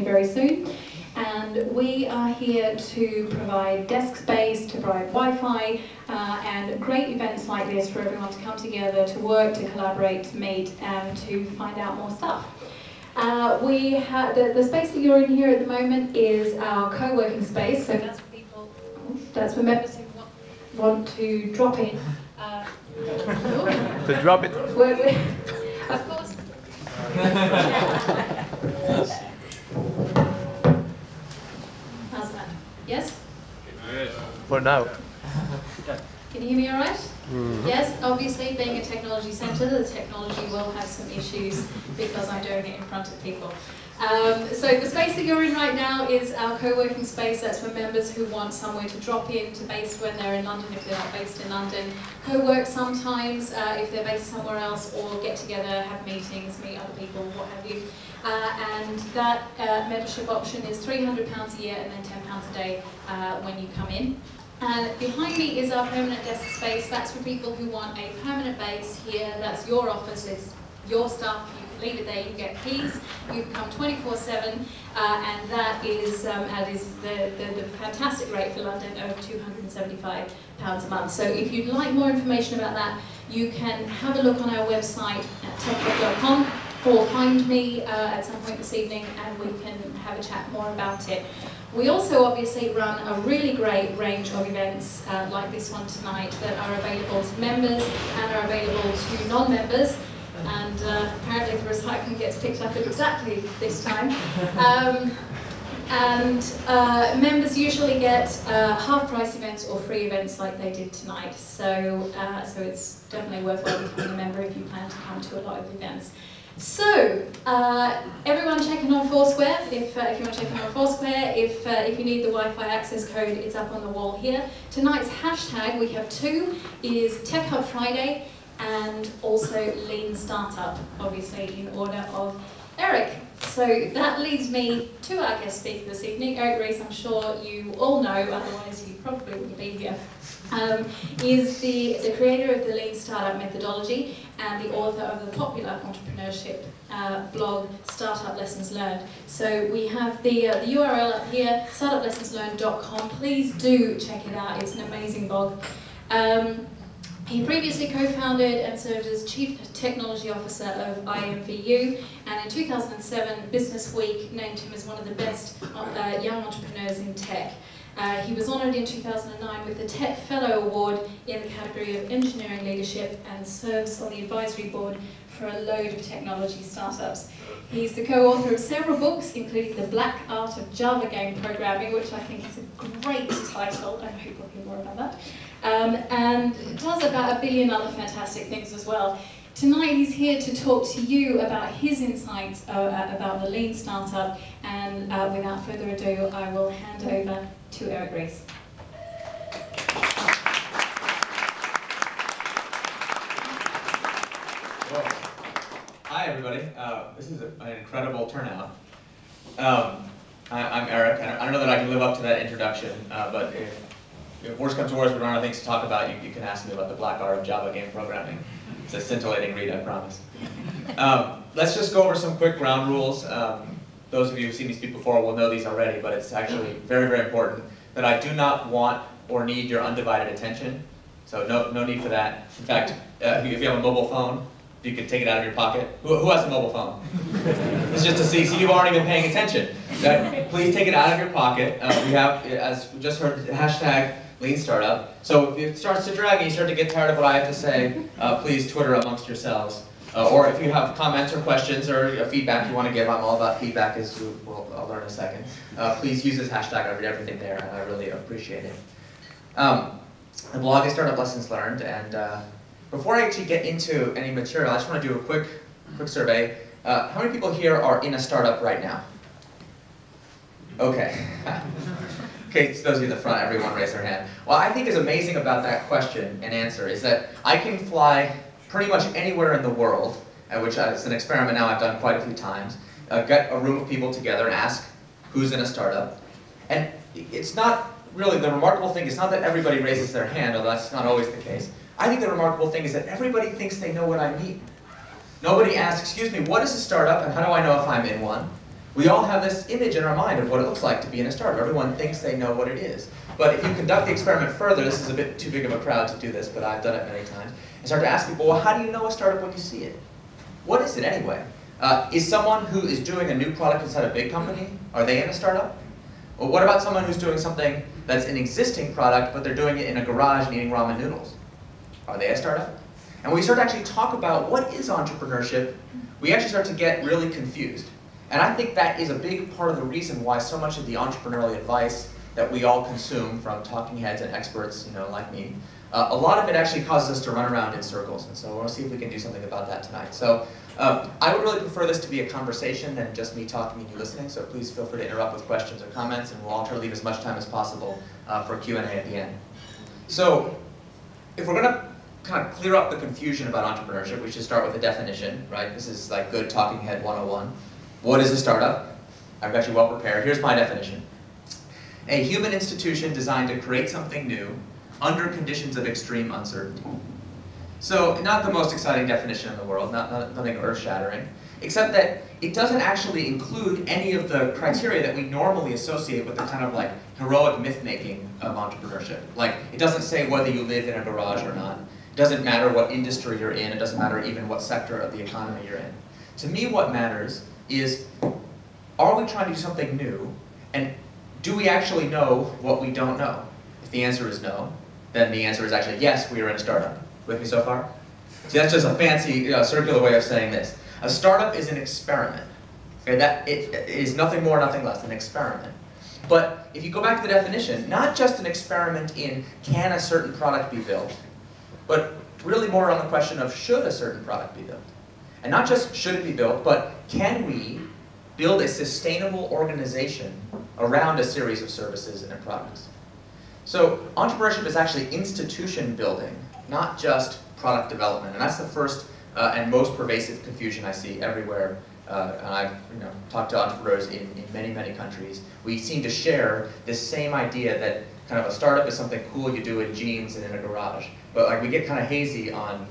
launching very soon. And we are here to provide desk space, to provide Wi-Fi, and great events like this for everyone to come together, to work, to collaborate, to meet, and to find out more stuff. We have the space that you're in here at the moment is our co-working space, so that's for people, that's for members who want to drop in. To drop it. Of course. How's that? Yes? For now. Can you hear me all right? Yes, obviously being a technology centre, the technology will have some issues because I'm doing it in front of people. So the space that you're in right now is our co-working space. That's for members who want somewhere to drop in, to base when they're in London if they're not based in London, co-work sometimes if they're based somewhere else, or get together, have meetings, meet other people, what have you. And that membership option is £300 a year and then £10 a day when you come in. And behind me is our permanent desk space. That's for people who want a permanent base here. That's your office, it's your stuff. You can leave it there, you get keys, you can come 24/7, and that is the fantastic rate for London, over £275 a month. So if you'd like more information about that, you can have a look on our website at TechHub.com, or find me at some point this evening and we can have a chat more about it. We also obviously run a really great range of events like this one tonight that are available to members and are available to non-members. And apparently the recycling gets picked up at exactly this time. Members usually get half-price events or free events like they did tonight. So it's definitely worthwhile becoming a member if you plan to come to a lot of events. So, everyone checking on Foursquare, if you want to check in on Foursquare, if you need the Wi-Fi access code, it's up on the wall here. Tonight's hashtag, we have two, is TechHub Friday and also Lean Startup, obviously in order of Eric. So that leads me to our guest speaker this evening. Eric Ries, I'm sure you all know, otherwise you probably wouldn't be here. Is the creator of the Lean Startup methodology and the author of the popular entrepreneurship blog Startup Lessons Learned. So we have the URL up here, startuplessonslearned.com. Please do check it out, it's an amazing blog. He previously co-founded and served as Chief Technology Officer of IMVU, and in 2007 Business Week named him as one of the best young entrepreneurs in tech. He was honoured in 2009 with the Tech Fellow Award in the category of Engineering Leadership and serves on the advisory board for a load of technology startups. He's the co-author of several books, including The Black Art of Java Game Programming, which I think is a great title. I hope we'll hear more about that. And does about 1 billion other fantastic things as well. Tonight he's here to talk to you about his insights about the Lean Startup, and without further ado, I will hand over to Eric Ries. Well, hi everybody. This is an incredible turnout. I'm Eric. I don't know that I can live up to that introduction, but if worse comes to worse, we don't have things to talk about, you can ask me about the black art of Java game programming. It's a scintillating read, I promise. Let's just go over some quick ground rules. Those of you who've seen me speak before will know these already, but it's actually very, very important that I do not want or need your undivided attention. So no need for that. In fact, if you have a mobile phone, you can take it out of your pocket. Who has a mobile phone? It's just to see you've already been paying attention. Please take it out of your pocket. We have, as we just heard, hashtag Lean Startup. So if it starts to drag and you start to get tired of what I have to say, please Twitter amongst yourselves. Or if you have comments or questions or feedback you want to give, I'm all about feedback, as I'll learn in a second. Please use this hashtag. I read everything there, and I really appreciate it. The blog is Startup Lessons Learned, and before I actually get into any material, I just want to do a quick survey. How many people here are in a startup right now? Okay. Okay, so those of you in the front, everyone raise their hand. What I think is amazing about that question and answer is that I can fly pretty much anywhere in the world, which is an experiment now I've done quite a few times, get a room of people together and ask who's in a startup. And it's not really, the remarkable thing is not that everybody raises their hand, although that's not always the case. I think the remarkable thing is that everybody thinks they know what I mean. Nobody asks, excuse me, what is a startup and how do I know if I'm in one? We all have this image in our mind of what it looks like to be in a startup. Everyone thinks they know what it is. But if you conduct the experiment further, this is a bit too big of a crowd to do this, but I've done it many times, and start to ask people, well, how do you know a startup when you see it? What is it anyway? Is someone who is doing a new product inside a big company, are they in a startup? Well, what about someone who's doing something that's an existing product, but they're doing it in a garage and eating ramen noodles? Are they a startup? And when we start to actually talk about what is entrepreneurship, we actually start to get really confused. And I think that is a big part of the reason why so much of the entrepreneurial advice that we all consume from talking heads and experts, like me, a lot of it actually causes us to run around in circles. And so we're going to see if we can do something about that tonight. So I would really prefer this to be a conversation than just me talking and you listening. So please feel free to interrupt with questions or comments, and we'll all try to leave as much time as possible for Q&A at the end. So if we're going to kind of clear up the confusion about entrepreneurship, we should start with a definition, right? This is like good talking head 101. What is a startup? I've got you well prepared. Here's my definition. A human institution designed to create something new under conditions of extreme uncertainty. So not the most exciting definition in the world, nothing earth-shattering, except that it doesn't actually include any of the criteria that we normally associate with the kind of like heroic myth-making of entrepreneurship. Like, it doesn't say whether you live in a garage or not. It doesn't matter what industry you're in. It doesn't matter even what sector of the economy you're in. To me, what matters is, are we trying to do something new, and do we actually know what we don't know? If the answer is no, then the answer is actually yes, we are in a startup. With me so far? See, that's just a fancy circular way of saying this. A startup is an experiment. Okay, that it is nothing more, nothing less than an experiment. But if you go back to the definition, not just an experiment in can a certain product be built, but really more on the question of should a certain product be built. And not just should it be built, but can we build a sustainable organization around a series of services and products? So entrepreneurship is actually institution building, not just product development. And that's the first and most pervasive confusion I see everywhere. And I've talked to entrepreneurs in many, many countries. We seem to share this same idea that kind of a startup is something cool you do in jeans and in a garage. But like we get kind of hazy on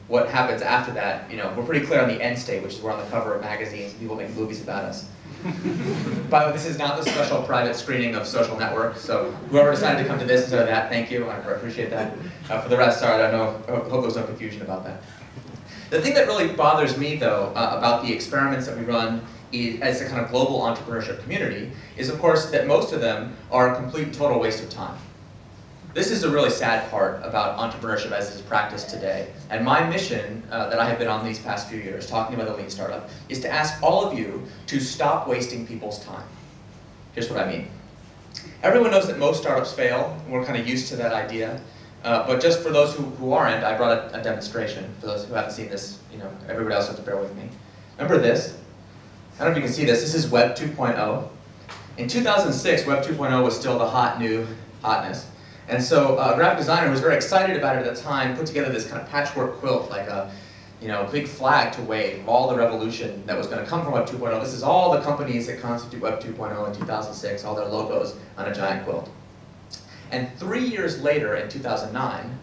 what happens after that. We're pretty clear on the end state, which is we're on the cover of magazines and people make movies about us. By the way, this is not the special private screening of Social Network, so whoever decided to come to this instead of that, thank you, I appreciate that. For the rest, sorry, I hope there's no confusion about that. The thing that really bothers me, though, about the experiments that we run as a kind of global entrepreneurship community is, of course, that most of them are a complete and total waste of time. This is a really sad part about entrepreneurship as it is practiced today. And my mission that I have been on these past few years, talking about the Lean Startup, is to ask all of you to stop wasting people's time. Here's what I mean. Everyone knows that most startups fail, and we're kind of used to that idea. But just for those who aren't, I brought a demonstration. For those who haven't seen this, everybody else has to bear with me. Remember this? I don't know if you can see this. This is Web 2.0. In 2006, Web 2.0 was still the hot new hotness. And so a graphic designer who was very excited about it at the time put together this kind of patchwork quilt, like a big flag to wave of all the revolution that was going to come from Web 2.0. This is all the companies that constitute Web 2.0 in 2006, all their logos on a giant quilt. And 3 years later, in 2009,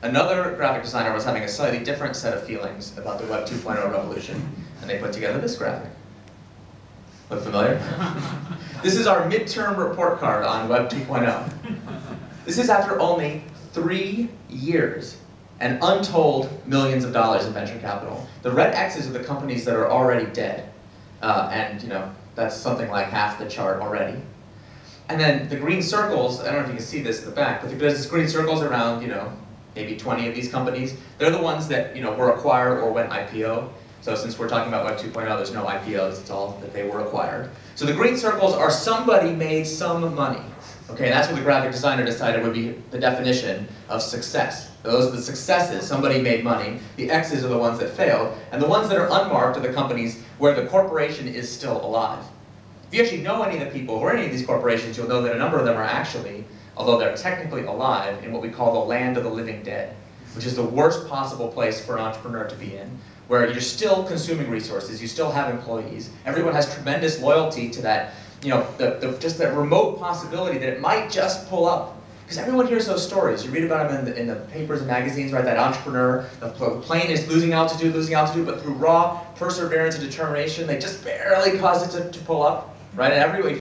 another graphic designer was having a slightly different set of feelings about the Web 2.0 revolution, and they put together this graphic. Look familiar? This is our midterm report card on Web 2.0. This is after only 3 years and untold millions of dollars in venture capital. The red X's are the companies that are already dead. That's something like half the chart already. And then the green circles, I don't know if you can see this at the back, but there's green circles around, maybe 20 of these companies. They're the ones that, were acquired or went IPO. So since we're talking about Web 2.0, there's no IPOs, it's all that they were acquired. So the green circles are somebody made some money. Okay, that's what the graphic designer decided would be the definition of success. Those are the successes, somebody made money. The X's are the ones that failed, and the ones that are unmarked are the companies where the corporation is still alive. If you actually know any of the people who are in any of these corporations, you'll know that a number of them are actually, although they're technically alive, in what we call the land of the living dead, which is the worst possible place for an entrepreneur to be in, where you're still consuming resources, you still have employees, everyone has tremendous loyalty to that, just that remote possibility that it might just pull up. Because everyone hears those stories. You read about them in the papers and magazines, right? That entrepreneur, the plane is losing altitude, but through raw perseverance and determination, they just barely caused it to pull up, right? And everyone,